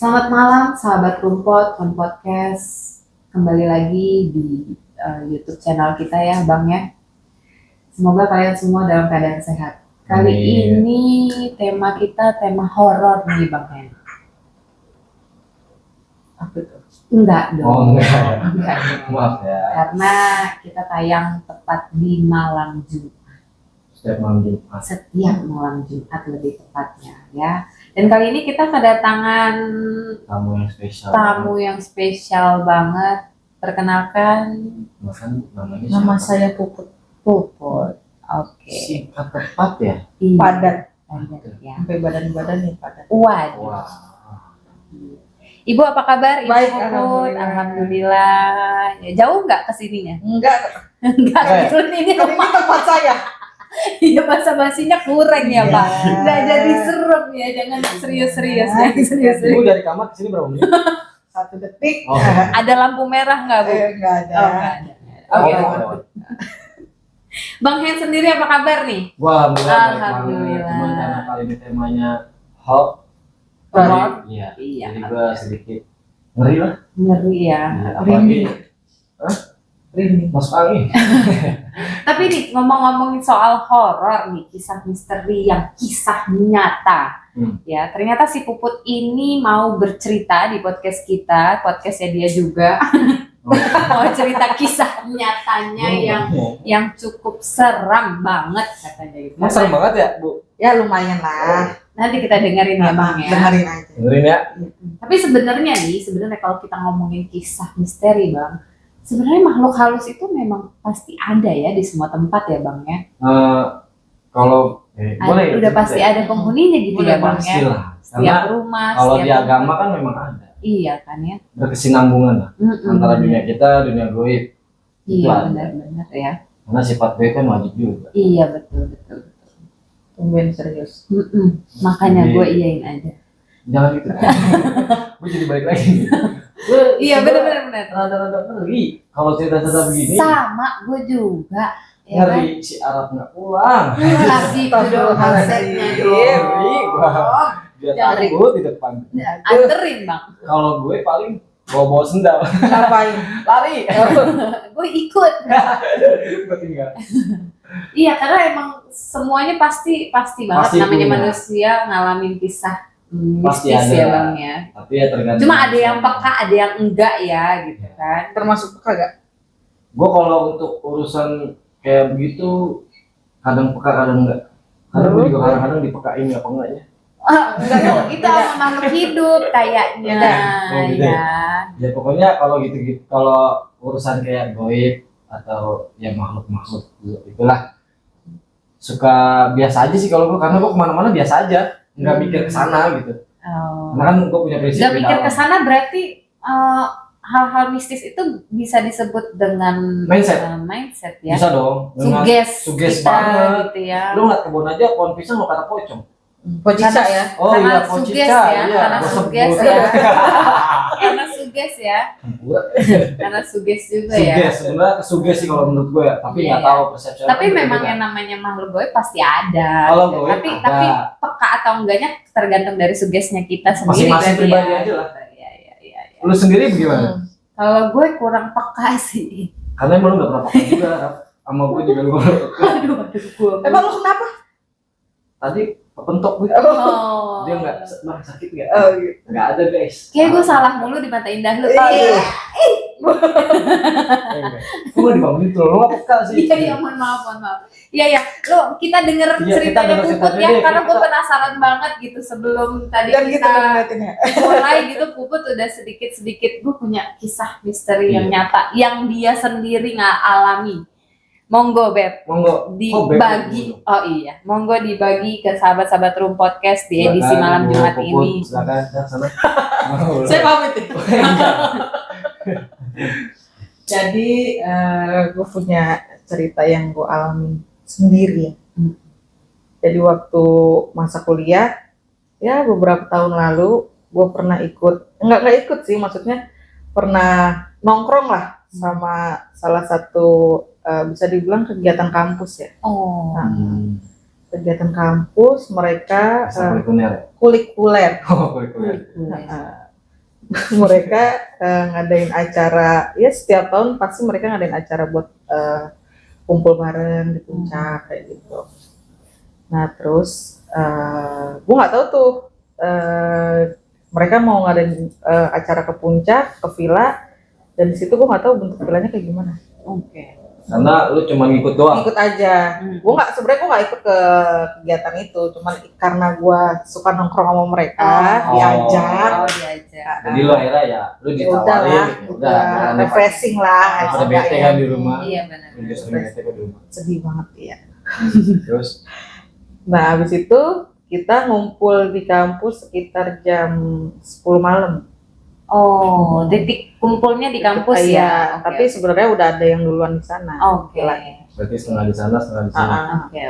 Selamat malam, sahabat Rumput, Fun Podcast. Kembali lagi di YouTube channel kita ya, Bang ya. Semoga kalian semua dalam keadaan sehat. Kali ini tema kita tema horor nih, Bang Hen. Apa itu? Enggak dong. Oh, enggak. Enggak dong. Maaf ya. Karena kita tayang tepat di malam Jumat. Setiap malam Jumat. Setiap malam Jumat lebih tepatnya ya. Dan kali ini kita kedatangan tamu yang spesial banget. Perkenalkan, Namanya Nama siapa? saya Puput. Puput. Oke. Singkat tepat ya? Iya. Padat. Padat ya. Sampai badan-badan nih padat. Waduh. Wah. Ibu apa kabar? Ibu Baik, Puput? alhamdulillah. Alhamdulillah. Ya, jauh nggak ke sininya? Enggak, Enggak, Enggak. betul ini ini rumah. tempat saya. Iya, basa-basinya kurang ya, Iya. Pak. Nggak jadi serem ya, jangan serius-serius. Iya. Jangan serius-serius. Ibu dari kamar ke sini berapa menit? 1 detik. Oh. Ada lampu merah nggak, Bu? Enggak ada. Oh, nggak ada. Oke. Oh. Bang Hen sendiri apa kabar nih? Wah, alhamdulillah baik banget. Alhamdulillah. Cuman karena kali ini temanya hot. Hot? Iya. Iya. Jadi gua sedikit ngeri lah. Ngeri ya. Iya, apalagi Rinding. masuk angin. Tapi nih ngomong-ngomongin soal horor nih, kisah misteri yang kisah nyata. Ya, ternyata si Puput ini mau bercerita di podcast kita, podcastnya dia juga. Mau cerita kisah nyatanya yang cukup seram banget katanya gitu. Emang serem banget ya, Bu? Ya lumayan lah. Nanti kita dengerin ya, Bang ya. Dengerin aja. Dengerin ya. Tapi sebenarnya kalau kita ngomongin kisah misteri, Bang, sebenarnya makhluk halus itu memang pasti ada ya di semua tempat ya, Bang ya. Kalau boleh Udah pasti ada penghuninya gitu Udah ya, Bang pasti ya. lah. Setiap Karena rumah, kalau setiap di tempat. agama kan memang ada. Iya kan ya. Berkesinambungan lah antara dunia kita, dunia goib. itu Iya, ada. benar-benar ya. Karena sifat goib kan wajib juga. Iya, betul. Tungguin serius. Makanya Jadi- gue iyain aja. Jangan gitu. Gue jadi balik lagi. Iya, benar. Rada-rada ngeri. Kalau cerita-cerita begini, Sama gue juga. Ya kan? ngeri si Arab nggak pulang. Lagi itu dong konsepnya Ngeri, gua. dong. Dia Jangan. takut di depan. Anterin, Bang. Kalau gue paling bawa sendal, Ngapain? lari. Gue ikut. Gue tinggal. Iya, karena emang semuanya pasti banget Pasti namanya punya. manusia ngalamin kisah Pasti mistis ada. ya, Bang ya. Tapi ya tergantung. Cuma ada yang peka, ada yang enggak ya gitu kan. Termasuk peka gak? Gue kalau untuk urusan kayak begitu kadang peka kadang enggak. Kadang gue juga kadang-kadang dipekain apa enggaknya. Enggak dong, itu sama makhluk hidup kayaknya. Oh, gitu Ya. Ya pokoknya kalau gitu-gitu, kalau urusan kayak goib atau ya makhluk-makhluk itulah suka biasa aja sih kalau gue, karena gue kemana-mana biasa aja, nggak mikir ke sana gitu. Oh. Karena kan gue punya prinsip Gak beda mikir ke orang. sana berarti hal-hal mistis itu bisa disebut dengan Mindset. mindset ya. Bisa dong. Dengan Suges banget. kita gitu ya. Lu ngeliat kebun aja pohon pisang lu kata pocong. Pocica ya. Oh Karena iya, pohon suges cica. ya, Iya, karena gua suges sebut. ya. Karena suges ya. Campur. Karena suges juga ya. Suges, sebenarnya suges sih kalau menurut gue ya. Tapi Iya, nggak iya. tahu persepsi. Tapi orang memang beda-beda. yang namanya makhluk goib pasti ada. Kalau gitu. goib tapi ada. peka atau enggaknya tergantung dari sugesnya kita sendiri. Masing-masing berarti pribadi ya. aja lah. Iya. Lu sendiri gimana? Kalau gue kurang peka sih. Karena emang lu nggak pernah pakai juga, Raf. Sama gue juga lu. Aduh, gue. Emang lu kenapa? Tadi kepentok gue. Oh. Dia nggak, bang sakit nggak? Oh gitu. Nggak ada guys. Kayak gue salah mulu di mata indah lu. Iya. Gue nggak dibangunin tuh, lu nggak peka sih. Iya, mohon maaf. Iya. Lo kita denger Iya, ceritanya kita denger Puput ceritanya ya, deh, karena gue kita- penasaran banget gitu sebelum tadi Dan gitu kita ngeliatin ya. mulai gitu Puput udah sedikit gue punya kisah misteri yang nyata yang dia sendiri nggak alami. Monggo Beb Monggo. dibagi. Oh iya, monggo dibagi ke sahabat-sahabat Room Podcast di edisi Silakan, malam Bu Jumat Puput, ini. Silakan, dah, sana. Saya pamit ya. Jadi gue punya cerita yang gue alami sendiri ya. Jadi waktu masa kuliah, ya beberapa tahun lalu gue pernah nggak ikut sih, maksudnya pernah nongkrong lah sama salah satu bisa dibilang kegiatan kampus ya. Oh. Nah, kegiatan kampus mereka Kuliner. kulikuler. Oh, kuliner. mereka ngadain acara, ya setiap tahun pasti mereka ngadain acara buat kumpul bareng di puncak kayak gitu. Nah terus gue nggak tahu tuh mereka mau ngadain acara ke puncak, ke villa, dan di situ gue nggak tahu bentuk villanya kayak gimana. Oke. Karena lu cuma ngikut doang. Ikut aja. Gue nggak ikut ke kegiatan itu, cuman karena gue suka nongkrong sama mereka, diajak. Jadi lu akhirnya ya lu ditawarin, udah refreshing lah. Ada bete kan di rumah. Iya benar. Udah sering bete kan di rumah. Sedih banget ya. Terus Nah habis itu kita ngumpul di kampus sekitar jam 10 malam. Oh, titik kumpulnya di kampus Iya, ya. tapi sebenarnya udah ada yang duluan di sana. Oke. berarti setengah di sana, setengah di sini. Oke.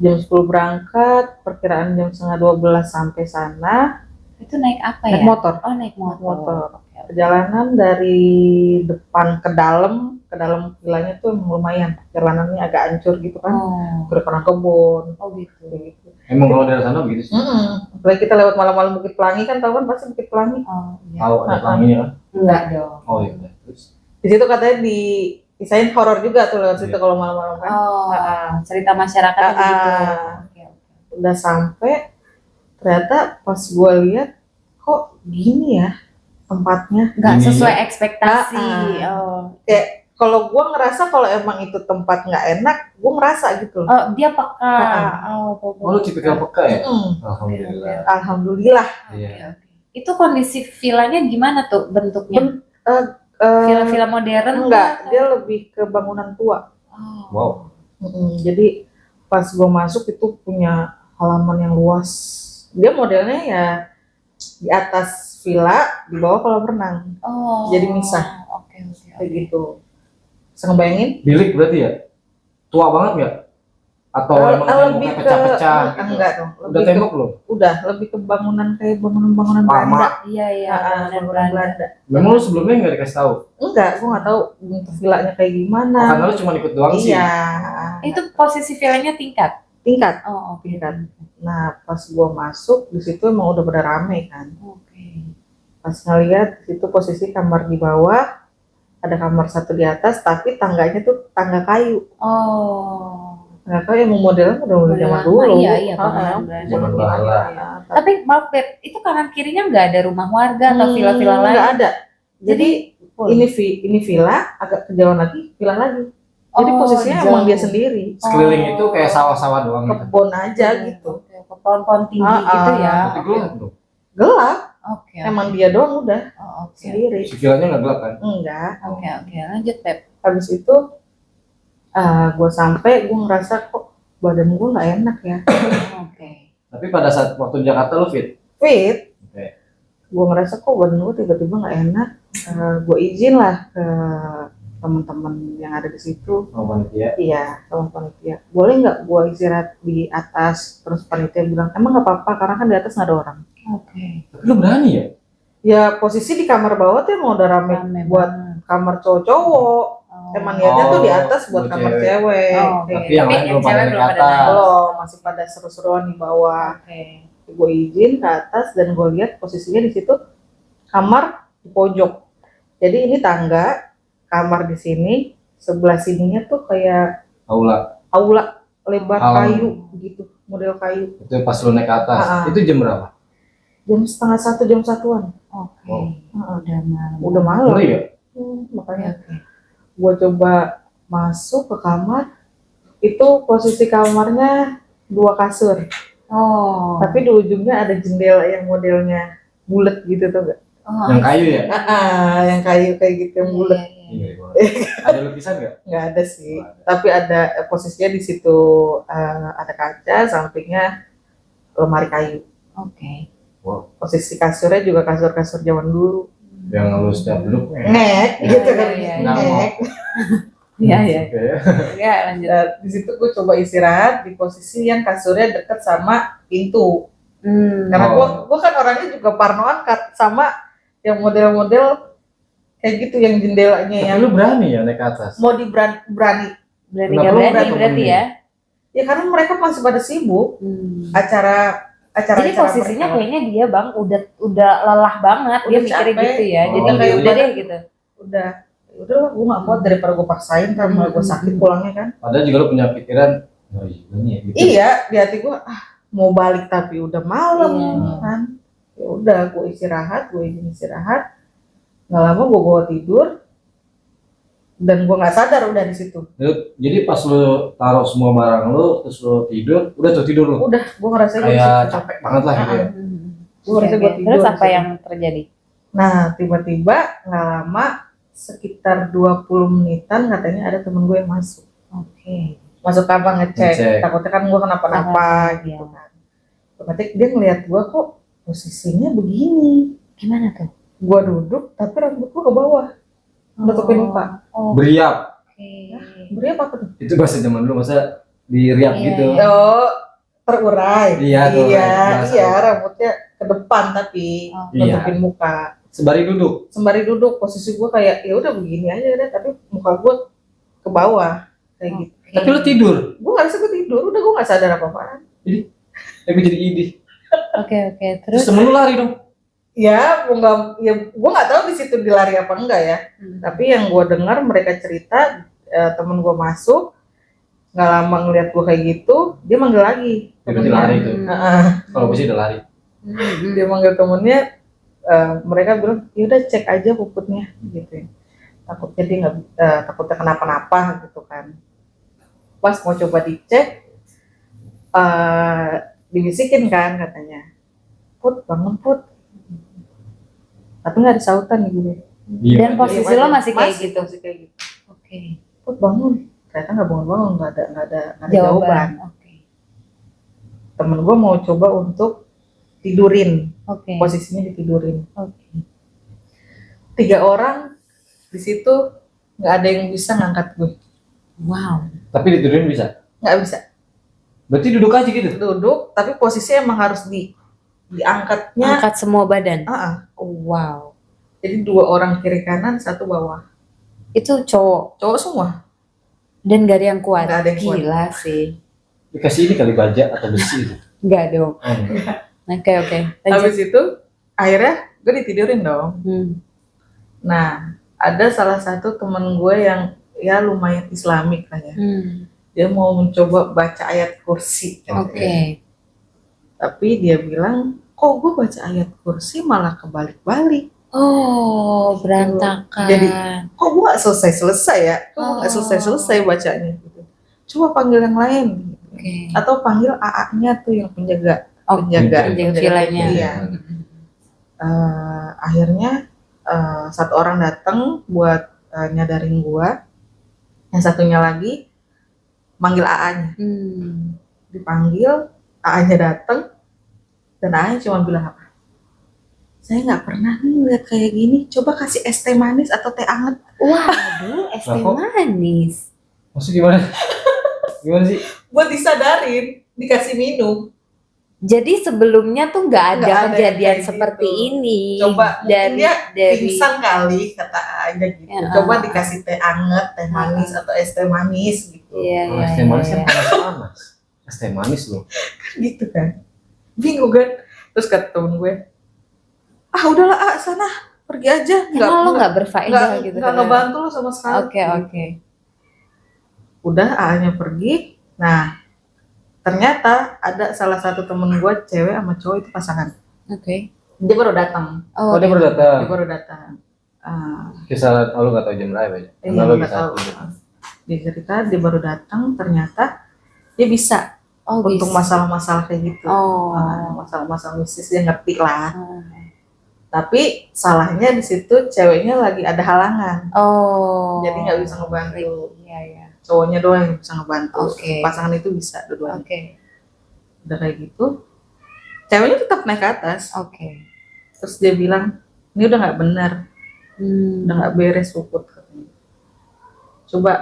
Jam 10 berangkat, perkiraan jam setengah 12 sampai sana. Itu naik apa ya? Naik motor. Oh, naik motor. Perjalanan dari depan ke dalam villanya tuh emang lumayan. Perjalanannya agak hancur gitu kan. Ke depan kebun. Oh gitu. Gitu. Emang kalau dari sana begitu sih. Apalagi kita lewat malam-malam Bukit Pelangi kan, tahu kan pasti Bukit Pelangi. Oh iya. Tahu ada pelanginya kan? Enggak dong. Oh iya. Terus Di situ katanya disain horor juga tuh lewat situ kalau malam-malam kan. Oh, cerita masyarakat begitu. Oke. Udah sampai, ternyata pas gue lihat kok gini ya tempatnya. Enggak Gini sesuai ekspektasi. Kayak kalau gue ngerasa kalau emang itu tempat nggak enak, gue ngerasa gitu loh. Oh, dia peka. oh lu tipikal peka ya? Alhamdulillah. Alhamdulillah. Iya. Itu kondisi villanya gimana tuh bentuknya? Villa-villa modern? Enggak, dia lebih ke bangunan tua. Wow. Jadi pas gue masuk itu punya halaman yang luas. Dia modelnya ya di atas villa, di bawah kolam renang. Oh. Jadi misah. Oke. Kayak gitu. Bisa ngebayangin? Bilik berarti ya? Tua banget nggak? Atau emang lebih temboknya pecah-pecah gitu? enggak dong. Udah tembok belum? Udah, lebih ke bangunan kayak bangunan Belanda. Iya. Bangunan Belanda. Memang lu sebelumnya nggak dikasih tahu? Enggak, gue nggak tahu bentuk villanya kayak gimana. Karena lu cuma ikut doang sih. Iya. Itu posisi villanya tingkat. Tingkat. Oh, oke. Tingkat. Nah, pas gue masuk di situ emang udah pada rame kan. Oke. Pas ngeliat di situ posisi kamar di bawah, ada kamar satu di atas, tapi tangganya tuh tangga kayu. Oh. Tangga kayu emang modelnya udah mulai zaman dulu. Iya, Ah, bangunan Zaman Belanda. Belanda. ya. Tapi maaf, Bet, itu kanan kirinya nggak ada rumah warga atau villa-villa lain? Nggak ada. Jadi full. ini villa, agak kejauhan lagi, villa lagi. Jadi Oh, posisinya jauh. emang dia sendiri. Sekeliling itu kayak sawah-sawah doang gitu. Kebun aja gitu. Oke, pohon-pohon tinggi gitu ya. Tapi gelap tuh. Gelap, Oke. emang dia doang udah Oh, oke. sendiri. Si villanya nggak gelap kan? Enggak. Oke. Lanjut, Pep. Habis itu gue sampai, gue ngerasa kok badan gue nggak enak ya. Oke. Tapi pada saat waktu Jakarta lu fit? Fit. Oke. Gue ngerasa kok badan gue tiba-tiba nggak enak. Gue izin lah ke teman-teman yang ada di situ. Sama panitia? Iya, sama panitia. Boleh nggak gue istirahat di atas? Terus panitia bilang, emang nggak apa-apa karena kan di atas nggak ada orang. Oke. Tapi lu berani ya? Ya posisi di kamar bawah tuh emang udah rame buat banget. kamar cowok-cowok. Emang niatnya tuh di atas buat buat kamar cewek. cewek. Oh, Tapi yang lain belum pada cewek naik belum ke ada atas. naik. Belum, masih pada seru-seruan di bawah. Oke. Gue izin ke atas dan gue lihat posisinya di situ kamar di pojok. Jadi ini tangga, kamar di sini, sebelah sininya tuh kayak Aula. lebar Alam. kayu gitu, model kayu. Itu pas lu naik ke atas. Itu jam berapa? Jam setengah satu, jam satuan. Oke. Wow. Udah malam. Udah malam. Ngeri ya? Makanya gue coba masuk ke kamar, itu posisi kamarnya 2 kasur. Oh. Tapi di ujungnya ada jendela yang modelnya bulat gitu tuh gak? Oh. Yang kayu ya? Yang kayu kayak gitu yang bulat. Iya. Ada lukisan nggak? Nggak ada sih, tapi ada posisinya di situ, ada kaca, sampingnya lemari kayu. Oke. Posisi kasurnya juga kasur-kasur zaman dulu. Yang lu setiap duduk Nek, gitu kan? Iya. Nek. Iya. Oke. Ya, lanjut. Dan di situ gue coba istirahat di posisi yang kasurnya deket sama pintu. Karena gue kan orangnya juga parnoan sama yang model-model kayak gitu, yang jendelanya Tapi yang lu berani ya naik ke atas? mau berani. Berani Kenapa nggak lu berani berantem berarti ini? ya? Ya karena mereka masih pada sibuk acara acara-acara Jadi posisinya mereka. kayaknya dia bang udah lelah banget, dia Udah mikirnya capek. gitu ya. Oh, Jadi iya. kayak udah deh gitu. Udah lah, gue nggak kuat daripada gue paksain kan malah gue sakit pulangnya kan. Padahal juga lo punya pikiran, oh iya ini ya gitu. Iya, di hati gue mau balik tapi udah malam Iya. kan. Ya udah, gue izin istirahat. Nggak lama gue bawa tidur dan gue nggak sadar udah di situ. Jadi pas lo taruh semua barang lo, terus lo tidur, udah tuh tidur lo. Udah, gue ngerasa gue Kayak capek banget lah gitu ya. Gue ngerasa gue tidur. Terus di apa situ. yang terjadi? Nah, tiba-tiba nggak lama, sekitar 20 menitan katanya ada temen gue yang masuk. Oke. Masuk kamar Ngecek. ngecek. Takutnya kan gue kenapa-napa Iya. gitu kan. Otomatis dia ngeliat gue kok posisinya begini. Gimana tuh? Gue duduk tapi rambut gue ke bawah. Nutupin muka. Oh, Beriap. oke. Beri apa tuh? Itu bahasa zaman dulu, masa diriap Iya, gitu. iya. Oh, terurai. Iya, terurai. Iya, Bahasa. iya, rambutnya ke depan tapi Oh. nutupin muka. Sembari duduk. Sembari duduk, posisi gue kayak ya udah begini aja deh, tapi muka gue ke bawah kayak gitu. Oke. Tapi lo tidur. Gue nggak bisa tidur, udah gue nggak sadar apa-apaan. Tapi jadi ide. Oke, Terus terus temen lo lari dong. Ya, gue nggak tahu di situ dilari apa enggak ya. Tapi yang gue dengar mereka cerita temen gue masuk, nggak lama ngeliat gue kayak gitu, dia manggil lagi. Berarti lari tuh. Heeh. Kalau gue sih udah lari. Dia manggil temennya, mereka bilang, yaudah cek aja puputnya gitu ya. Takutnya dia nggak, takutnya kenapa-napa gitu kan. Pas mau coba dicek, dibisikin kan katanya, Put, bangun Put. Tapi nggak ada sautan nih gue. Iya. Dan posisi lo masih kayak gitu? Masih kayak gitu. Oke. Put bangun. Ternyata nggak bangun-bangun, nggak ada jawaban. Oke. Temen gue mau coba untuk tidurin, Oke. posisinya ditidurin. Oke. 3 orang di situ nggak ada yang bisa ngangkat gue, Wow. Tapi ditidurin bisa. nggak bisa Berarti duduk aja gitu. duduk, tapi posisi emang harus diangkatnya. Angkat semua badan. Ah, Wow. jadi 2 orang kiri kanan, 1 bawah, Itu cowok cowok semua. dan gak ada yang kuat. Nggak ada yang kuat. Gila sih. Dikasih ini kali baja atau besi gitu. Enggak dong. Oh, enggak. Oke. Lanjut. Habis itu akhirnya gue ditidurin dong. Nah, ada salah satu temen gue yang ya lumayan Islamik lah ya. Dia mau mencoba baca ayat kursi. Oke. Tapi dia bilang, kok gue baca ayat kursi malah kebalik-balik. Oh, berantakan. Jadi, kok gue gak selesai-selesai ya? Kok gue gak Oh. selesai-selesai bacanya gitu. Coba panggil yang lain. Oke. Atau panggil AA-nya tuh yang penjaga. Oh, penjaga vilanya. Iya. Akhirnya 1 orang datang buat nyadarin gue. Yang satunya lagi manggil AA-nya. Dipanggil, AA-nya datang, dan AA-nya cuma bilang apa? Saya nggak pernah nih lihat kayak gini. Coba kasih es teh manis atau teh anget. Waduh, es teh Lah, kok? manis. Maksudnya gimana? Gimana sih? Buat disadarin, dikasih minum. Jadi sebelumnya tuh nggak ada Nggak ada kejadian kayak seperti gitu. ini. Coba mungkin dia dari pingsan kali, kata AA-nya gitu. Ya. Coba dikasih teh anget, teh manis atau es teh manis gitu. Iya, Oh, iya, es teh manis iya. kan panas-panas. Es teh manis loh. Gitu kan. Bingung kan. Terus kata temen gue, udahlah sana pergi aja. Emang lo nggak berfaedah gitu? nggak ngebantu lo sama sekali. Oke. Udah AA-nya pergi. Nah, ternyata ada salah satu temen gue cewek sama cowok itu pasangan. Oke. Dia baru datang. Oh, dia baru datang. Dia baru datang. Kisah lu nggak tahu jam berapa ya? Iya, Karena lu nggak tahu. gitu. Dia cerita dia baru datang, ternyata dia bisa Oh, untuk bisa. masalah-masalah kayak gitu. Oh. Masalah-masalah mistis dia ngerti lah. Oh. Tapi salahnya di situ ceweknya lagi ada halangan, Oh. jadi nggak bisa ngebantu. Iya. Cowoknya doang yang bisa ngebantu. Oke. Pasangan itu bisa dua-duanya. Oke. Udah kayak gitu, ceweknya tetap naik ke atas. Oke. Terus dia bilang, ini udah nggak benar, udah nggak beres puput katanya. Coba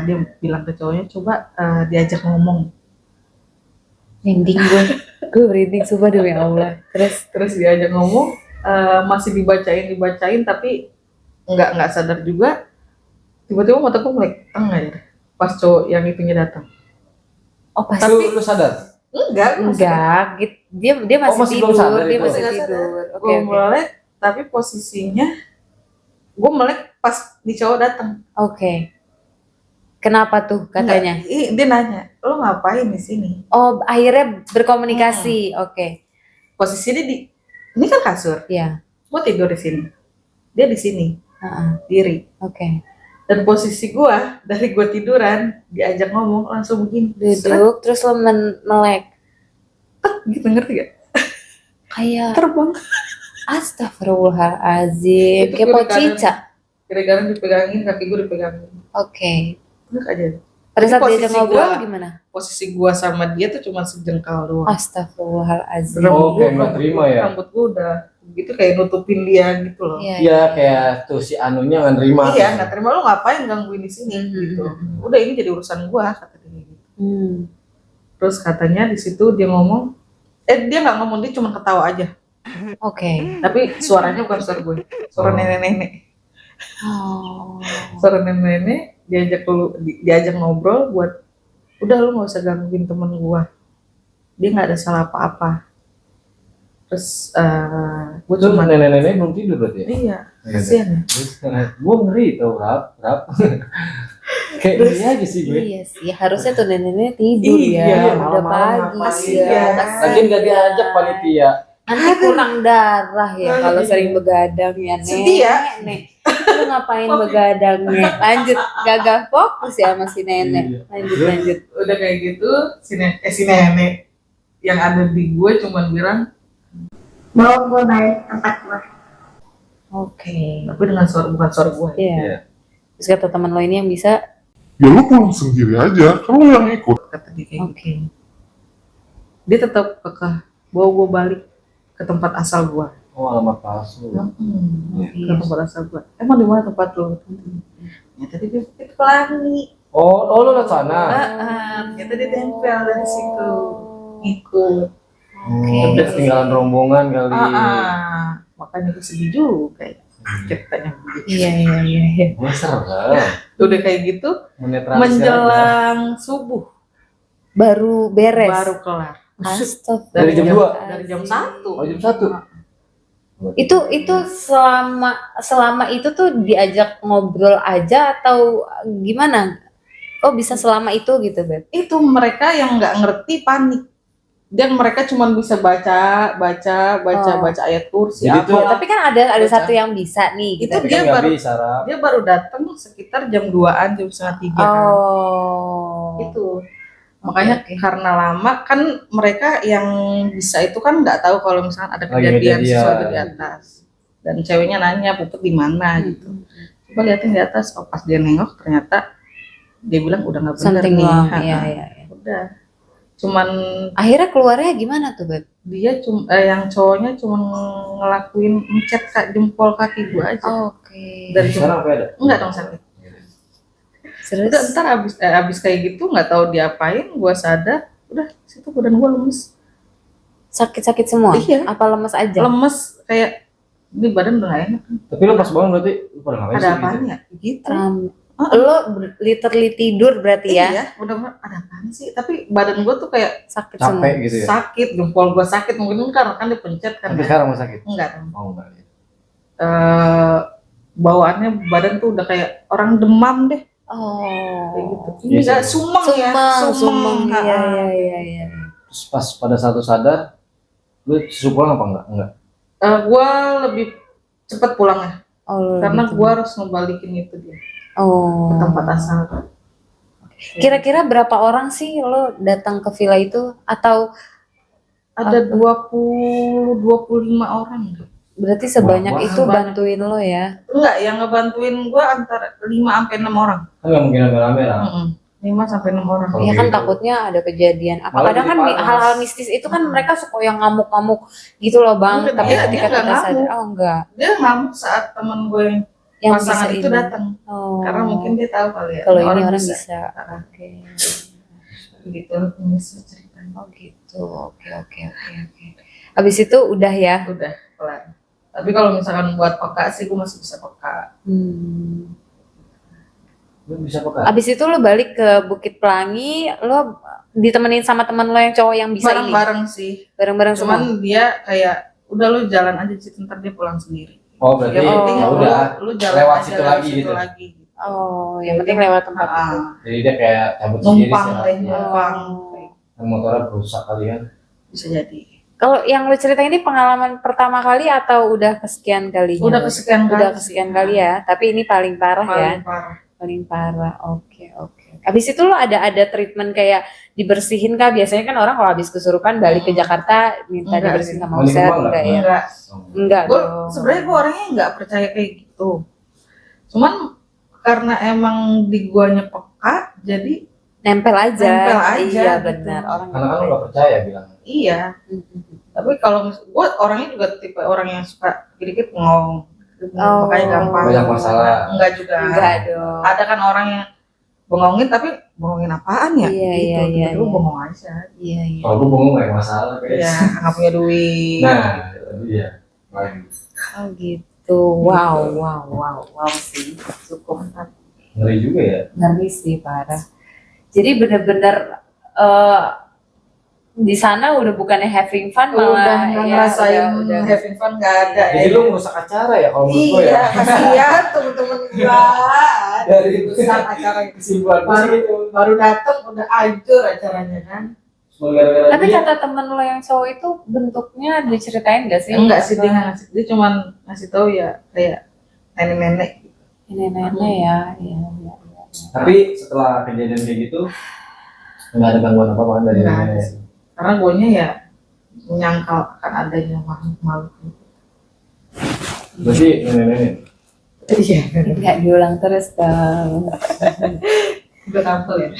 dia bilang ke cowoknya, coba diajak ngomong. Ending gue merinding sumpah demi Allah. Terus diajak ngomong, masih dibacain tapi nggak sadar juga. Tiba-tiba mataku melek aja pas cowok yang itunya datang. Oh pas Lu sadar? Enggak, gitu. Dia masih masih belum tidur, sadar dia itu? masih Nggak tidur. sadar. Oke, Gue oke. melek, tapi posisinya gue melek pas di cowok datang. Oke. Kenapa tuh katanya? Dia nanya, lo ngapain di sini? Oh, akhirnya berkomunikasi. Oke. Posisinya ini kan kasur. Iya. Gue tidur di sini. Dia di sini, Heeh. diri. Oke. Dan posisi gue dari gue tiduran diajak ngomong langsung begini. Seret, Duduk terus lo melek. gitu ngerti gak? Kayak Terbang. astagfirullahalazim. Itu Kayak kiri kanan. pocica. Gara-gara dipegangin, kaki gue dipegangin. Oke. Terus aja. Pada Jadi saat diajak posisi ngobrol gua- gimana? Posisi gue sama dia tuh cuma sejengkal doang. Astagfirullahalazim. Oh, kayak nggak terima ya? Rambut gue udah gitu kayak nutupin dia gitu loh. Iya. Iya, kayak tuh si Anunya nggak nerima. Iya, nggak terima, lo ngapain gangguin di sini gitu. Udah ini jadi urusan gua kata dia gitu. Terus katanya di situ dia ngomong, dia nggak ngomong, dia cuma ketawa aja. Oke. Tapi suaranya bukan suara gue, suara Oh. nenek-nenek. Oh. Suara nenek-nenek diajak ngobrol buat, udah lu nggak usah gangguin temen gua. Dia nggak ada salah apa-apa. Terus gue Itu cuma nenek-nenek belum tidur berarti ya? iya, kasihan ya. Terus gue ngeri tau rap. Kayak Terus- ini aja sih gue. Iya sih, harusnya tuh nenek-nenek tidur Iya, ya. Udah malam-malam pagi ngapain ya. ya? Lagian gak diajak panitia. Nanti kurang darah ya Aduh. kalau sering begadang ya, Nek. Sedih ya? Nek. Lu ngapain begadang, Nek? Lanjut, gagah fokus ya sama si Iya. nenek. Lanjut. Udah kayak gitu si nenek yang ada di gue cuman bilang, bawa gue balik tempat gue. Oke. tapi dengan suara bukan suara gue. Iya. Iya. Terus kata teman lo ini yang bisa. Ya lu pulang sendiri aja, kan lu yang ikut. Kata dia kayak gitu. Oke. Dia tetap kekeh bawa gue balik ke tempat asal gue. Oh, alamat palsu. Ke tempat asal gue. Emang di mana tempat lo? Ya tadi dia Bukit Pelangi. Oh, lu liat sana. Ternyata dia tempel dari situ. Ikut. Oke. Tapi ketinggalan rombongan kali. Makanya gue sedih juga ya. Ceritanya begitu. Iya. Gue serem. Udah kayak gitu, Menetralisir aja. menjelang subuh Baru beres. baru kelar. Astagfirullah. Dari jam 2? Dari jam 1. Oh, jam 1. Itu selama itu tuh diajak ngobrol aja atau gimana? Oh bisa selama itu gitu, Beb? Itu mereka yang nggak ngerti panik. Dan mereka cuma bisa baca ayat kursi. Jadi apa. tuh- Tapi kan ada Baca. satu yang bisa nih. Itu Gitu. dia Nggak baru- bisa, Rap. Dia baru datang sekitar jam 2-an, jam setengah 3 kan. Oh. Itu. Makanya Oke. karena lama kan mereka yang bisa itu kan nggak tahu kalau misalnya ada Lagi kejadian kejadian. sesuatu di atas. Dan ceweknya nanya Puput di mana gitu. Coba liatin di atas. Oh pas dia nengok ternyata dia bilang udah nggak bener Something nih. wrong. Ha-ha. Iya. Udah. Cuman Akhirnya keluarnya gimana tuh, Beb? dia yang cowoknya cuma ngelakuin mencet jempol kaki gua aja. Oke. Dari Sekarang apa ada? enggak dong sakit. Terus Udah ntar abis kayak gitu nggak tahu diapain, gua sadar, udah situ badan gua lemes. sakit-sakit semua? Iya. Apa lemes aja? Lemes kayak ini badan udah gak enak. Tapi lo pas bangun berarti lu pada ngapain Ada sih apaan gitu? ya? Gitu. Lo literally tidur berarti ya? Iya, bener-bener ada apaan sih? Tapi badan gua tuh kayak Sakit semua. Capek gitu ya? sakit, jempol gua sakit mungkin karena kan dipencet kan. Sampai Ya. sekarang masih sakit? Enggak. Oh, enggak. Bawaannya badan tuh udah kayak orang demam deh. Oh. Kayak gitu. Iya, Ini enggak sih. sumeng ya, Sumeng. Ha-ha. Iya. Terus pas pada satu sadar, lu suruh pulang apa enggak? Enggak. Gua lebih cepet pulang ya, Oh, karena gitu. gua harus ngebalikin itu dia Oh. ke tempat asal. Kira-kira berapa orang sih lo datang ke villa itu? Atau Ada 20-25 orang. berarti sebanyak Wah, itu banyak. bantuin lo ya? Enggak, yang ngebantuin gua antara 5-6 orang. Kan nggak mungkin rame-rame lah. 5-6 orang. Kalau Iya kan gitu. takutnya ada kejadian. Apa Malah kadang kan jadi panas. hal-hal mistis itu kan mereka suka yang ngamuk-ngamuk gitu loh bang. Enggak, Tapi dia ketika nggak kita sadar, ngamuk. oh enggak. Dia ngamuk saat temen gue Yang pasangan bisa itu ini. datang. Oh. Karena mungkin dia tahu kali ya. kalau ini orang bisa. Ah, Oke. gitu bisa ceritanya. Oh gitu. Oke. Habis itu udah ya. Udah kelar. Tapi kalau misalkan buat peka sih gue masih bisa peka. Hmm. Lu bisa pekan? Abis itu lo balik ke Bukit Pelangi, lo ditemenin sama teman lo yang cowok yang bisa ini? Bareng-bareng sih. Bareng-bareng semua? Cuman dia kayak udah lu jalan aja sih, ntar dia pulang sendiri. Oh berarti Yang penting ya udah lu jalan lewat aja, situ lewat lagi situ gitu. lagi. Oh, yang penting lewat tempat itu. Jadi dia kayak cabut sendiri Numpang sih. deh, Ya. numpang. Kan motornya rusak kali kan. Bisa jadi. Kalau yang lu ceritain ini pengalaman pertama kali atau udah kesekian kalinya? Udah kesekian kali. Udah kesekian kali ya, tapi ini paling parah ya. Paling parah. Paling parah. Oke. Habis itu lo ada treatment kayak dibersihin kah? Biasanya kan orang kalau habis kesurupan balik ke Jakarta minta Enggak dibersihin sih. sama Balik Ustaz, rumah enggak ya? Enggak. Enggak Gue dong. sebenarnya gue orangnya nggak percaya kayak gitu. Cuman karena emang di guanya peka, jadi Nempel aja. Nempel aja Iya gitu. benar. Orang Karena kan lu nggak percaya bilang. iya. Tapi kalau gue orangnya juga tipe orang yang suka dikit ngomong, Oh. makanya gampang. Banyak masalah. Enggak juga. Enggak dong. Ada kan orang yang bengongin tapi bengongin apaan ya? Iya, gitu. iya, iya, Tiba-tiba iya. bengong aja. Iya. Kalau gue bengong nggak masalah kayak. Iya, nggak punya duit. Nah, itu dia. Oh gitu. Wow sih. Cukup Ngeri juga ya. ngeri sih parah. Jadi bener-bener di sana udah bukannya having fun udah malah nggak ya, ngerasain udah. having fun nggak ada. Jadi lu merusak acara ya kalau menurut gue Iya, ya. kasihan temen-temen gua. Dari Rusak acara kesimpulan gue sih gitu. baru datang udah hancur acaranya kan. Semua gara-gara Tapi dia. kata temen lo yang cowok itu bentuknya diceritain gak sih? Enggak sih, dia Apa? nggak ngasih, dia cuman ngasih tahu ya kayak nenek-nenek. Nenek-nenek ya. Iya. Tapi setelah kejadian kayak gitu nggak ada gangguan apa-apa kan dari Nggak ada nenek. sih. Karena guanya ya menyangkal akan adanya makhluk-makhluk. Berarti nenek-nenek. Iya, Enggak diulang terus dong. udah tampil ya.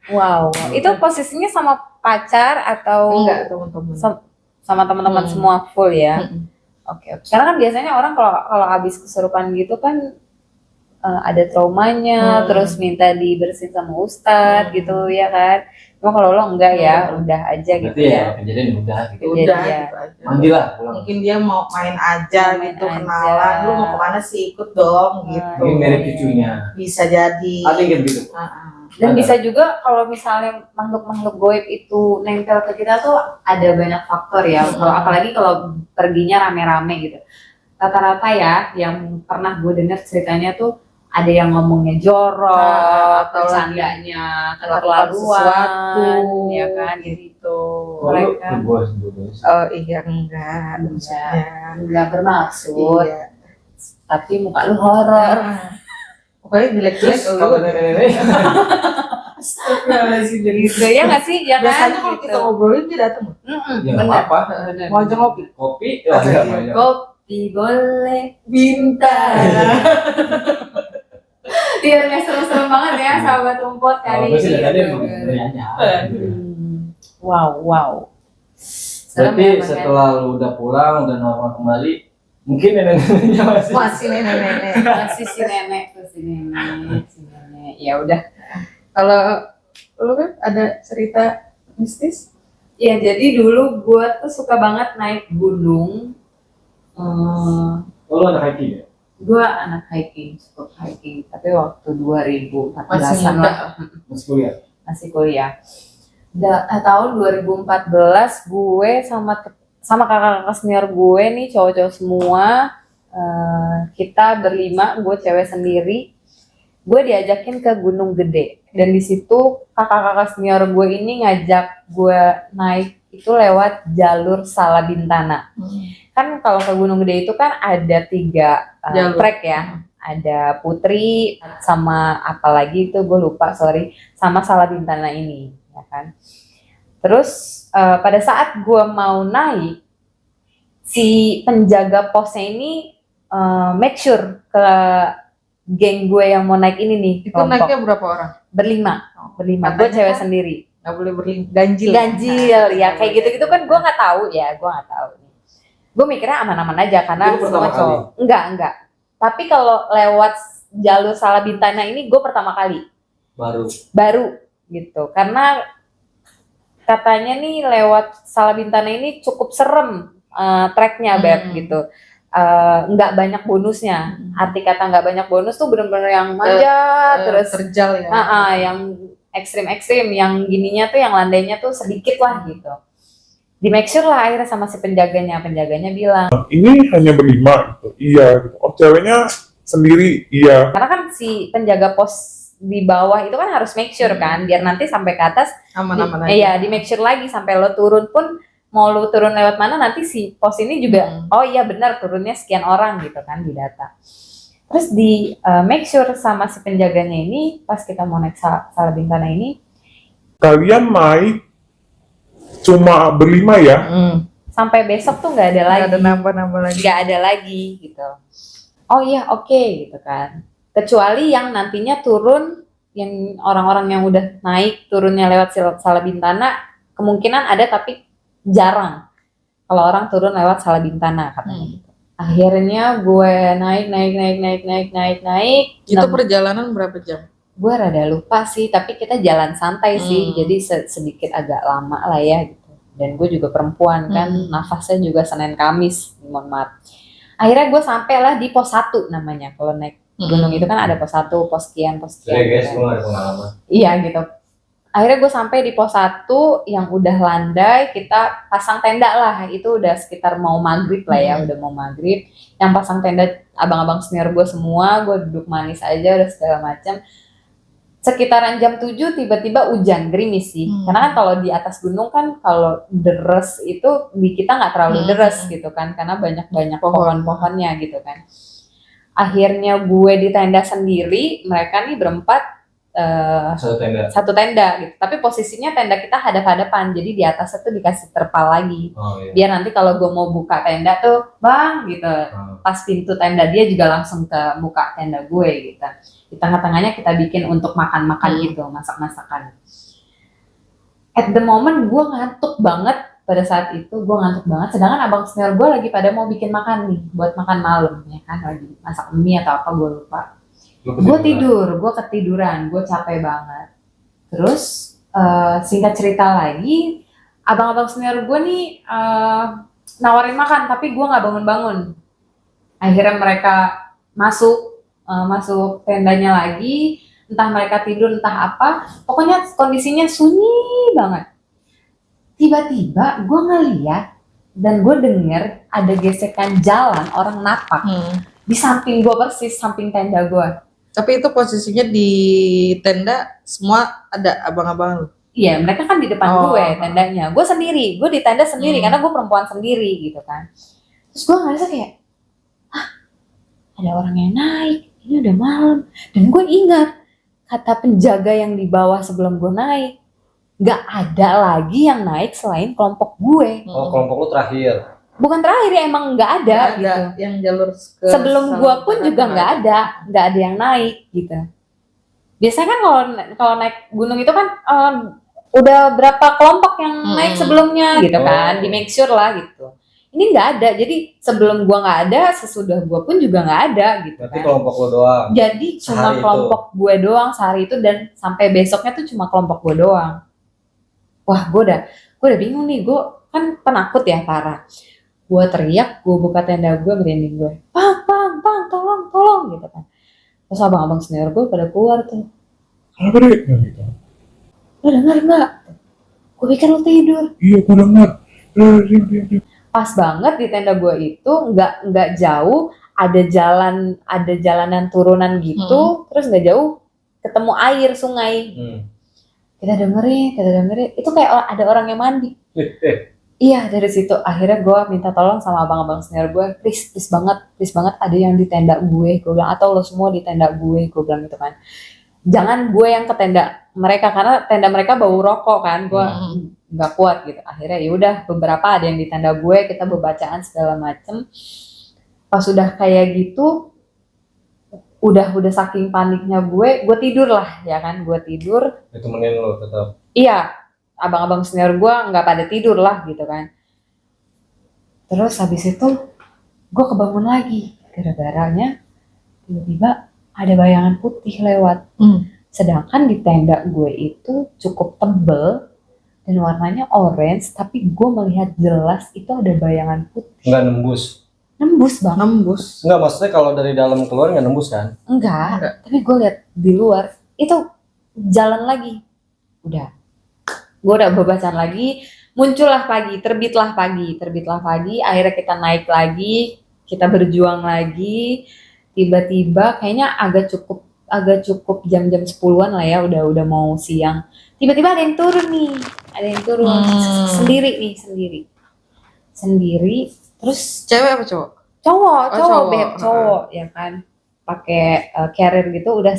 Wow. Itu posisinya sama pacar atau Enggak, teman-teman. sama teman-teman semua full ya? Mm-mm. Oke. Karena kan biasanya orang kalau habis kesurupan gitu kan ada traumanya, terus minta dibersihin sama ustadz gitu ya kan. Cuma kalau lo enggak ya, udah aja gitu Berarti ya ya. kejadian udah gitu. Iya, Udah iya. gitu aja. Mandi lah pulang. Mungkin dia mau main aja Main gitu, aja. kenalan. Lu mau kemana sih, ikut dong gitu. Mungkin mirip cucunya. Bisa jadi. Ada yang gitu. Heeh. Dan Ada. bisa juga kalau misalnya makhluk-makhluk goib itu nempel ke kita tuh ada banyak faktor ya. Kalau apalagi kalau perginya rame-rame gitu. Rata-rata ya yang pernah gue dengar ceritanya tuh ada yang ngomongnya jorok, Atau bercandanya melakukan keterlaluan, ya kan gitu. Kalau lu Mereka ke gua sebelumnya. Oh iya, enggak maksudnya. nggak bermaksud, Iya. tapi muka lu horor. Pokoknya jelek-jelek Terus lu. kalau nenek-nenek Gitu ya nggak sih? Ya kan? Biasanya kalau kita ngobrolin dia datang. ya nggak apa. Mau aja ngopi. Kopi ya enggak banyak. Kopi boleh bintang. Iya, nggak seru-seru banget ya sahabat rumput Kalau kali gue sih ini. dari tadi beri aja. Wow. Serem Berarti ya, Bang, setelah lu udah pulang, udah normal kembali, mungkin nenek-neneknya masih. Masih nenek-nenek. masih si nenek. Ya udah. Kalau lu kan ada cerita mistis? Ya jadi dulu gue tuh suka banget naik gunung. Oh, lu anak hiking ya? Gue anak hiking, cukup hiking. Tapi waktu 2014 Masih muda. lah, Masih kuliah. masih kuliah. Tahun 2014 gue sama kakak-kakak senior gue nih cowok-cowok semua, kita berlima, gue cewek sendiri. Gue diajakin ke Gunung Gede dan di situ kakak-kakak senior gue ini ngajak gue naik itu lewat jalur Salabintana. Kan kalau ke Gunung Gede itu kan ada 3 Jalur. trek ya. Ada Putri sama apalagi itu gue lupa, sorry, sama Salabintana ini, ya kan. Terus pada saat gue mau naik, si penjaga posnya ini make sure ke geng gue yang mau naik ini nih, Itu naiknya berapa orang? berlima. Gue Katanya cewek kan sendiri. Nggak boleh ganjil. Ganjil ya kayak gitu-gitu kan gue nggak tahu ya, gue nggak tahu. Gue mikirnya aman-aman aja karena Itu semua pertama cowok. Enggak. Tapi kalau lewat jalur Salabintana ini gue pertama kali. Baru gitu. Karena katanya nih lewat Salabintana ini cukup serem treknya Beb gitu. Nggak banyak bonusnya. Arti kata nggak banyak bonus tuh bener-bener yang manjat terus terjal ya. yang ekstrim-ekstrim, yang gininya tuh, yang landainya tuh sedikit lah gitu. Di make sure lah akhirnya sama si penjaganya bilang, Ini hanya berlima gitu. Iya gitu. Oh ceweknya sendiri, iya. karena kan si penjaga pos di bawah itu kan harus make sure kan, biar nanti sampai ke atas Aman-aman aja. iya, di make sure lagi sampai lo turun pun, mau lo turun lewat mana nanti si pos ini juga oh iya benar turunnya sekian orang gitu kan di data. Terus di make sure sama si penjaganya ini pas kita mau naik Salabintana ini Kalian naik cuma berlima ya? sampai besok tuh nggak ada Nggak lagi, ada nambah-nambah lagi. nggak ada lagi gitu. Oh iya oke gitu kan. Kecuali yang nantinya turun, yang orang-orang yang udah naik turunnya lewat Salabintana kemungkinan ada tapi jarang. Kalau orang turun lewat Salabintana katanya gitu. Akhirnya gue naik. Itu perjalanan berapa jam? Gue rada lupa sih, tapi kita jalan santai sih, jadi sedikit agak lama lah ya gitu. Dan gue juga perempuan kan, nafasnya juga Senin Kamis, mohon maaf. Akhirnya gue sampai lah di pos 1 namanya, kalau naik gunung itu kan ada pos 1, pos sekian. Jadi guys, gitu. gue ada pengalaman. Iya gitu. Akhirnya gue sampai di pos 1 yang udah landai, kita pasang tenda lah, itu udah sekitar mau maghrib lah ya, udah mau maghrib. Yang pasang tenda abang-abang senior gue semua, gue duduk manis aja udah segala macam. Sekitaran jam 7 tiba-tiba hujan gerimis sih. Karena kan kalau di atas gunung kan kalau deres itu di kita nggak terlalu deres gitu kan, karena banyak pohon-pohonnya gitu kan. Akhirnya gue di tenda sendiri, mereka nih berempat satu tenda gitu. Tapi posisinya tenda kita hadap-hadapan, jadi di atasnya tuh dikasih terpal lagi. Oh, iya. Biar nanti kalau gue mau buka tenda tuh, bang gitu, pas pintu tenda dia juga langsung ke buka tenda gue gitu. Di tengah-tengahnya kita bikin untuk makan-makan gitu, masak-masakan. At the moment gue ngantuk banget pada saat itu, gue ngantuk banget. Sedangkan abang senior gue lagi pada mau bikin makan nih, buat makan malam ya kan, lagi masak mie atau apa gue lupa. Gue tidur, gue ketiduran, gue capek banget. Terus singkat cerita lagi, abang-abang senior gue nih nawarin makan, tapi gue nggak bangun-bangun. Akhirnya mereka masuk tendanya lagi, entah mereka tidur entah apa, pokoknya kondisinya sunyi banget. Tiba-tiba gue ngeliat dan gue denger ada gesekan jalan orang napak di samping gue persis, samping tenda gue. Tapi itu posisinya di tenda semua ada abang-abang lu. Iya, mereka kan di depan gue tendanya. Gue sendiri, gue di tenda sendiri karena gue perempuan sendiri gitu kan. Terus gue ngerasa kayak, ada orang yang naik, ini udah malam. Dan gue ingat kata penjaga yang di bawah sebelum gue naik, gak ada lagi yang naik selain kelompok gue. Oh, kelompok lu terakhir. Bukan terakhir ya, emang nggak ada gitu. Yang jalur ke Sebelum gua pun juga nggak ada yang naik gitu. Biasanya kan kalau naik gunung itu kan udah berapa kelompok yang naik sebelumnya gitu kan, di make sure lah gitu. Ini nggak ada, jadi sebelum gua nggak ada, sesudah gua pun juga nggak ada gitu. Berarti kan. kelompok lu doang. Jadi cuma Sehari kelompok gue doang sehari itu, dan sampai besoknya tuh cuma kelompok gue doang. Wah, gue udah bingung nih, gue kan penakut ya parah. Gue teriak, gue buka tenda gue, merinding gue, bang, tolong gitu kan. Terus abang-abang senior gue pada keluar tuh, Kenapa deh? Ya, gitu. lo denger nggak? Gue pikir lo tidur. Iya, gue denger. Diam. Pas banget di tenda gue itu nggak jauh ada jalanan turunan gitu, terus nggak jauh ketemu air sungai. Kita dengerin, itu kayak ada orang yang mandi. Iya, dari situ akhirnya gue minta tolong sama abang-abang senior gue, please banget ada yang di tenda gue bilang, atau lo semua di tenda gue bilang gitu kan. Jangan gue yang ke tenda mereka, karena tenda mereka bau rokok kan, gue nggak kuat gitu. Akhirnya ya udah, beberapa ada yang di tenda gue, kita berbacaan segala macem. Pas udah kayak gitu, udah saking paniknya gue tidur lah ya kan, gue tidur. Ditemenin lo tetap. Iya. Abang-abang senior gue nggak pada tidur lah gitu kan. Terus habis itu gue kebangun lagi gara-garanya tiba-tiba ada bayangan putih lewat. Sedangkan di tenda gue itu cukup tebel dan warnanya orange, tapi gue melihat jelas itu ada bayangan putih. Nggak nembus Bang. Nggak, maksudnya kalau dari dalam keluar nggak nembus kan? Enggak. Tapi gue lihat di luar itu jalan lagi udah. Gue udah bebasan lagi, muncullah pagi, terbitlah pagi, akhirnya kita naik lagi, kita berjuang lagi, tiba-tiba kayaknya agak cukup jam-jam 10-an lah ya, udah mau siang. Tiba-tiba ada yang turun sendiri, terus Cewek apa cowok? cowok, cowok. Beb, cowok ya kan, pakai carrier gitu, udah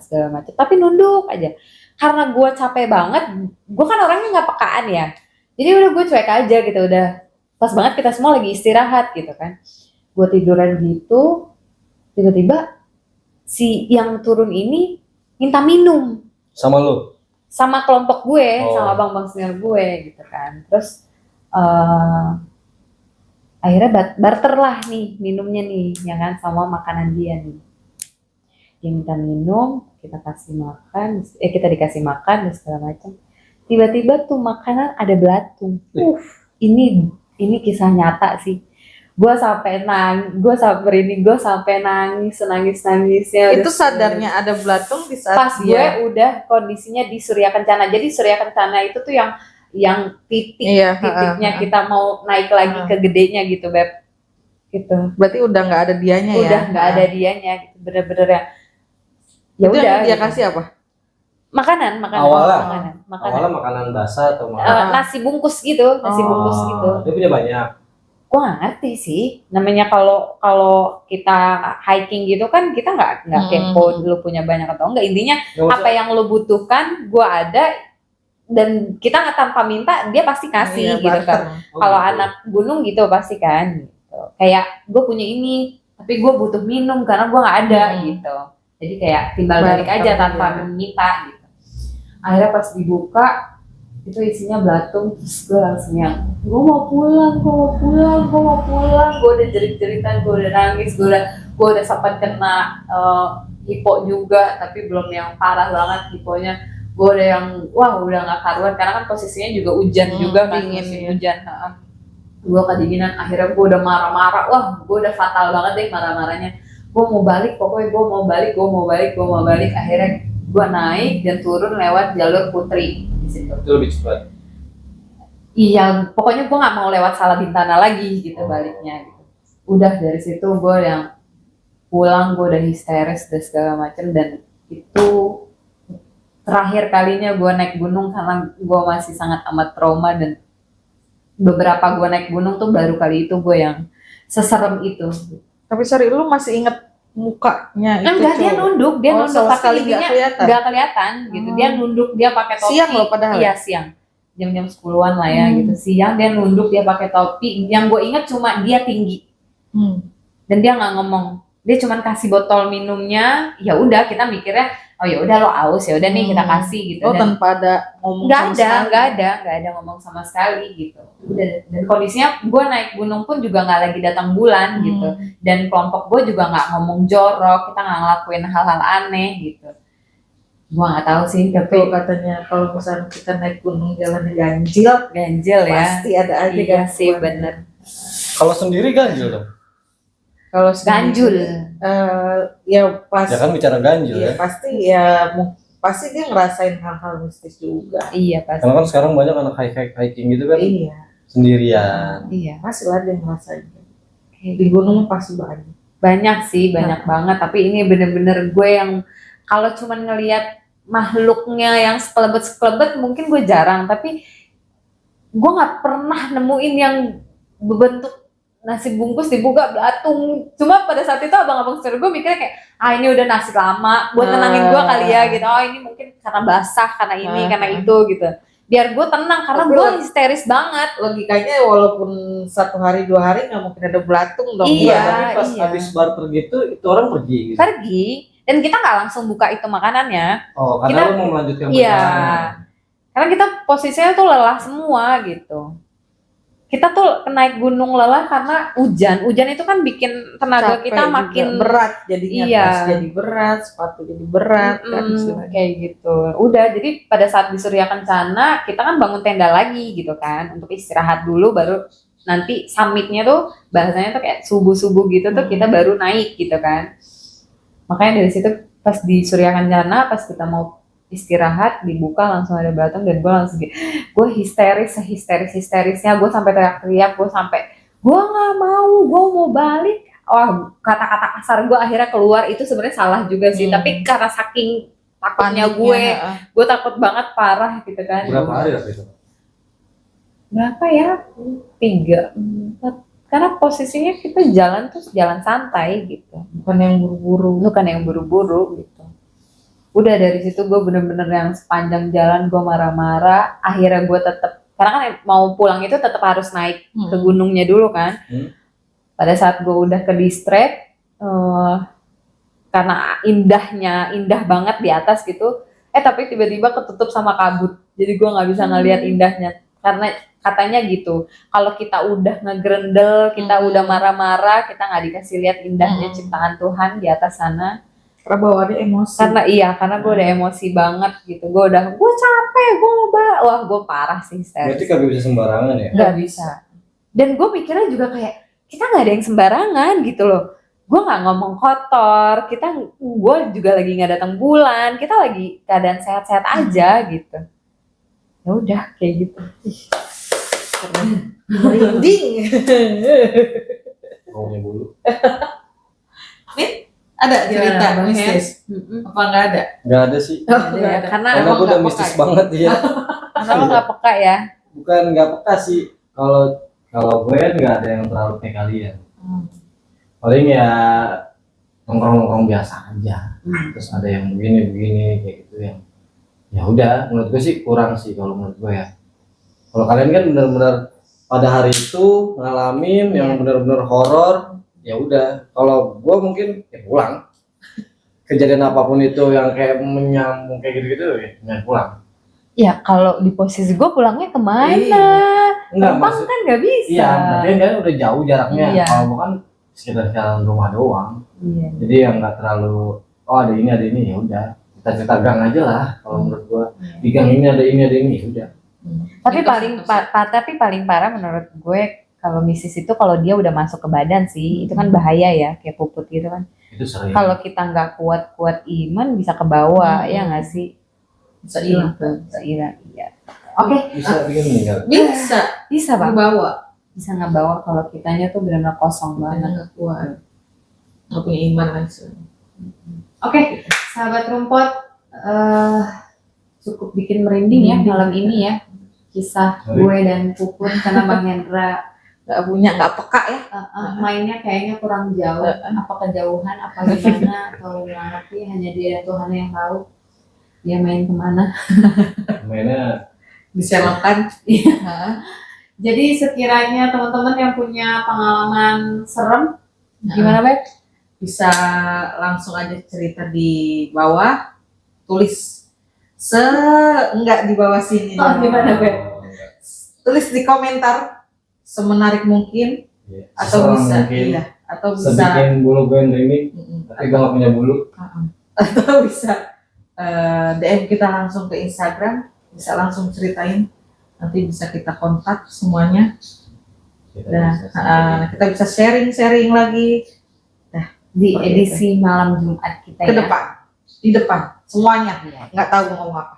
segala macam, tapi nunduk aja. Karena gue capek banget, gue kan orangnya nggak pekaan ya, jadi udah gue cuek aja gitu, udah pas banget kita semua lagi istirahat gitu kan, gue tiduran gitu, tiba-tiba si yang turun ini minta minum Sama lu? sama kelompok gue, Oh. sama bang senior gue gitu kan, terus akhirnya barter lah nih minumnya nih, ya kan, sama makanan dia nih. Dia minta minum, kita dikasih makan dan segala macam. Tiba-tiba tuh makanan ada belatung. Ini kisah nyata sih. Gue sampai nangis-nangisnya. Itu sadarnya ada belatung di saat Pas gue dia udah kondisinya di Surya Kencana. Jadi Surya Kencana itu tuh yang titiknya kita mau naik lagi ke gedenya gitu, Beb. Gitu. berarti udah nggak ada dianya ya? Udah nggak ada dianya gitu. Bener-bener ya. Ya Itu udah. yang dia gitu. kasih apa? Makanan. Awalnya makanan basah atau Nasi bungkus gitu, bungkus gitu. Dia punya banyak. Gue nggak ngerti sih. Namanya kalau kita hiking gitu kan kita nggak kepo lu punya banyak atau enggak. Intinya apa yang lu butuhkan, gue ada, dan kita nggak tanpa minta dia pasti kasih gitu kan. Kalau anak gunung gitu pasti kan. Gitu. Kayak gue punya ini, tapi gue butuh minum karena gue nggak ada gitu. Jadi kayak timbal balik aja tanpa meminta gitu. Akhirnya pas dibuka itu isinya belatung, terus gue langsung yang gue mau pulang, gue udah jerit-jeritan, gue udah nangis, gue udah sempat kena hipo juga, tapi belum yang parah banget hiponya. Gue udah yang udah nggak karuan karena kan posisinya juga hujan juga kan, musim hujan. Gue kedinginan, akhirnya gue udah marah-marah, gue udah fatal banget deh marah-marahnya. Gue mau balik, pokoknya gue mau balik. Akhirnya gue naik dan turun lewat jalur Putri di situ. Itu lebih cepat. Iya, pokoknya gue nggak mau lewat Salabintana lagi gitu baliknya. Gitu. Udah dari situ gue yang pulang, gue udah histeris dan segala macam, dan itu terakhir kalinya gue naik gunung karena gue masih sangat amat trauma, dan beberapa gue naik gunung tuh baru kali itu gue yang seserem itu. Tapi sorry, lu masih inget mukanya itu? Enggak, dia nunduk sama tapi sekali intinya nggak kelihatan gitu. Dia nunduk, dia pakai topi. Siang loh padahal. Iya, siang. Jam-jam 10-an lah ya gitu. Siang dia nunduk, dia pakai topi. Yang gue inget cuma dia tinggi. Dan dia nggak ngomong. Dia cuma kasih botol minumnya. Ya udah, kita mikirnya oh ya udah lo aus, ya udah nih kita kasih gitu. Tanpa ada ngomong nggak ada ngomong sama sekali gitu. Dan kondisinya gue naik gunung pun juga nggak lagi datang bulan gitu, dan kelompok gue juga nggak ngomong jorok, kita nggak ngelakuin hal-hal aneh gitu. Gue nggak tahu sih, tapi katanya kalau misalnya kita naik gunung jalannya ganjil ya pasti ada aja iya kan. sih, bener. Kalau sendiri ganjil dong. Kalau Ganjul. Ya pas. Ya kan bicara ganjil ya. Pasti dia ngerasain hal-hal mistis juga. Iya pasti. Karena kan sekarang banyak anak hiking gitu kan. Iya. Sendirian. Iya. Pasti lah dia ngerasain. Di gunung pasti banyak. Banyak sih, banyak banget. Tapi ini bener-bener gue yang kalau cuman ngelihat makhluknya yang sekelebet mungkin gue jarang. Tapi gue nggak pernah nemuin yang berbentuk nasi bungkus dibuka belatung. Cuma pada saat itu abang-abang seru gue mikirnya kayak ini udah nasi lama buat tenangin gue kali ya gitu. Ini mungkin karena basah, karena ini, karena itu gitu. Biar gue tenang karena gue histeris banget. Logikanya walaupun 1 hari 2 hari nggak mungkin ada belatung dong. Iya, tapi pas habis barter gitu itu orang pergi gitu. Pergi, dan kita nggak langsung buka itu makanannya. Oh, karena lo mau melanjutkan Iya. perjalanan. Karena kita posisinya tuh lelah semua gitu. Kita tuh naik gunung lelah karena hujan. Hujan itu kan bikin tenaga Capek kita juga. makin berat jadinya. Iya. Tas jadi berat, sepatu jadi berat kan. kayak gitu. Udah, jadi pada saat di Surya Kencana kita kan bangun tenda lagi gitu kan untuk istirahat dulu, baru nanti summitnya tuh bahasanya tuh kayak subuh-subuh gitu tuh kita baru naik gitu kan. Makanya dari situ pas di Surya Kencana pas kita mau istirahat, dibuka langsung ada belatung, dan gue langsung gue histerisnya, gue sampai teriak-teriak, gue nggak mau, gue mau balik. Oh, kata-kata kasar gue akhirnya keluar, itu sebenarnya salah juga sih, tapi karena saking takutnya gue takut banget parah gitu kan. Berapa hari waktu itu? Berapa ya? 3, 4. Karena posisinya kita jalan santai gitu, bukan yang buru-buru gitu. Udah dari situ gue bener-bener yang sepanjang jalan gue marah-marah. Akhirnya gue tetap, karena kan mau pulang itu tetap harus naik ke gunungnya dulu kan. Pada saat gue udah ke distract, karena indah banget di atas gitu, tapi tiba-tiba ketutup sama kabut, jadi gue nggak bisa ngelihat indahnya. Karena katanya gitu, kalau kita udah ngegrendel, kita udah marah-marah, kita nggak dikasih lihat indahnya ciptaan Tuhan di atas sana. Karena bawaannya emosi. Karena gue udah emosi banget gitu, gue capek, wah gue parah sih hysteris. Berarti kagak bisa sembarangan ya? Nggak bisa. Dan gue mikirnya juga kayak kita nggak ada yang sembarangan gitu loh. Gue nggak ngomong kotor, gue juga lagi nggak datang bulan, kita lagi keadaan sehat-sehat aja gitu. Ya udah kayak gitu. Merinding. Ngomongnya bulu. Ada cerita Gimana, mistis? Apa nggak ada? Nggak ada sih. Ya, karena Karena emang gue udah nggak mistis peka. banget ya. Karena lo nggak peka ya. Bukan nggak peka sih. Kalau gue kan nggak ada yang terlalu kayak kalian. Paling ya nongkrong biasa aja. Terus ada yang begini kayak gitu yang ya udah, menurut gue sih kurang sih kalau menurut gue ya. Kalau kalian kan benar-benar pada hari itu ngalamin yang benar-benar horor, ya udah. Kalau gue mungkin ya pulang. Kejadian apapun itu yang kayak menyambung kayak gitu-gitu ya pulang. Ya kalau di posisi gue pulangnya kemana? Enggak, Terbang kan nggak bisa. Iya, berarti kan udah jauh jaraknya. Iya. Kalau bukan sekitar rumah doang. Iya. Jadi yang nggak terlalu ada ini ya udah. Kita cerita gang aja lah kalau menurut gua. Di gang ini ada ini ya udah. Tapi paling parah menurut gue kalau mistis itu kalau dia udah masuk ke badan sih, itu kan bahaya ya, kayak puput gitu kan. Itu sering. Kalau kita nggak kuat iman bisa ke bawah, ya nggak sih? Bisa hilang. Iya. Oke. Bisa bikin meninggal. Bisa Bang. bawa. Bisa ngebawa kalau kitanya tuh benar-benar kosong banget. Nggak kuat. Nggak punya iman langsung. Oke, sahabat rumput, cukup bikin merinding ya malam ini ya, kisah gue dan Puput karena Bang Hendra nggak peka ya. mainnya kayaknya kurang jauh, apa kejauhan, apa gimana, atau nggak ngerti, hanya dia dan Tuhan yang tahu dia main kemana. Mainnya Disewakan. Jadi sekiranya teman-teman yang punya pengalaman serem, gimana Beb? Bisa langsung aja cerita di bawah, tulis enggak di bawah sini. Oh, gimana, Beb? Tulis di komentar semenarik mungkin, ya, atau bisa mungkin. iya, atau bisa Sebikin bulu gue ini, tapi gue nggak punya bulu. atau bisa DM kita langsung ke Instagram, bisa langsung ceritain, nanti bisa kita kontak semuanya. Kita bisa sharing lagi Di Oke, edisi malam Jumat kita ke ya. depan, di depan semuanya. Iya. Nggak tahu mau ngomong apa.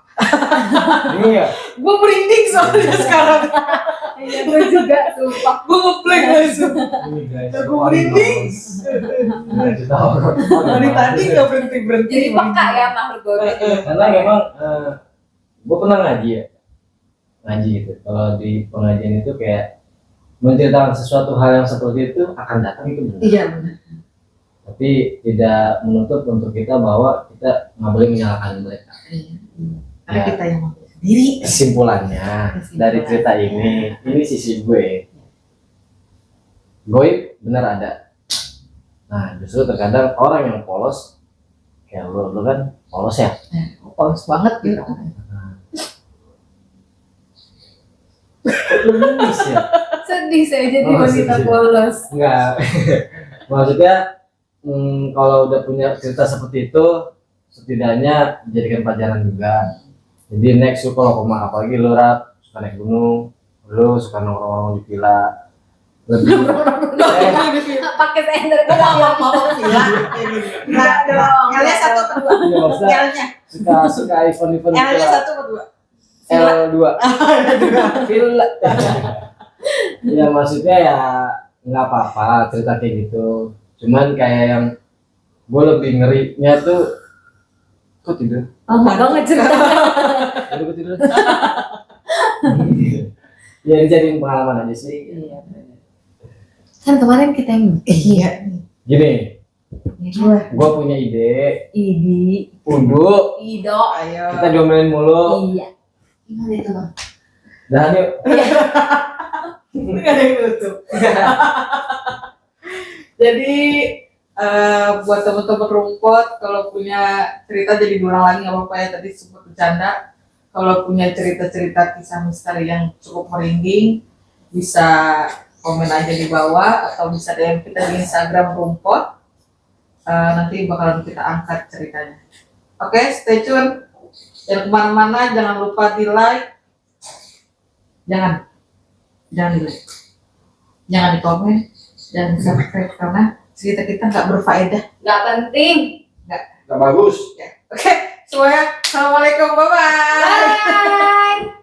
Ini ya. Gue merinding soalnya sekarang. Iya, gue juga sumpah. Gue ngeblank langsung. Ini guys. Gue merinding. Dari tadi nggak berhenti. Jadi peka ya makhluk gue. Karena memang gue pernah ngaji gitu. Kalau di pengajian itu kayak menceritakan sesuatu hal yang seperti itu akan datang itu benar. Iya benar. Tapi tidak menuntut untuk kita bahwa kita nggak boleh menyalahkan mereka. Karena Ya. kita yang mau sendiri. Kesimpulannya dari cerita ini sisi gue. Goib benar ada. Nah justru terkadang orang yang polos kayak lu kan polos ya. Polos banget gitu. Lemis ya. Sedih saya jadi Oh, wanita sedih. polos. Enggak. Maksudnya kalau udah punya cerita seperti itu setidaknya dijadikan pelajaran juga. Jadi next lu kalau kemana, apalagi lu suka naik gunung, lu suka nongkrong di villa, lebih Pakai sender Gue mau villa kayak gini. Nah, dong. L-nya 1 atau 2? Iya, maksudnya L-nya. suka event-event L-nya 1 atau 2? L2. Villa. Ya maksudnya ya nggak apa-apa cerita kayak gitu. Cuman kayak yang gue lebih ngerinya tuh kok tidur? lama banget cerita. Aduh, gue tidur. Ya dijadiin pengalaman aja sih. Iya. Kan kemarin kita yang Iya. Gini, Iya. gue punya ide. Idi, Undu, Ido. Ayo. kita diomelin mulu. Iya. Gimana itu bang? Dan yuk. Nggak ada yang tutup. Jadi buat teman-teman rumput, kalau punya cerita jadi diulang lagi nggak apa-apa ya, tadi sempat bercanda. Kalau punya cerita-cerita kisah misteri yang cukup merinding, bisa komen aja di bawah atau bisa DM kita di Instagram rumput. Nanti bakalan kita angkat ceritanya. Oke, stay tune. Jangan kemana-mana, jangan lupa di like. Jangan di like, jangan di komen, jangan di subscribe karena cerita kita nggak berfaedah. Gak penting. Gak bagus. Oke, semuanya, assalamualaikum, bye bye. Bye.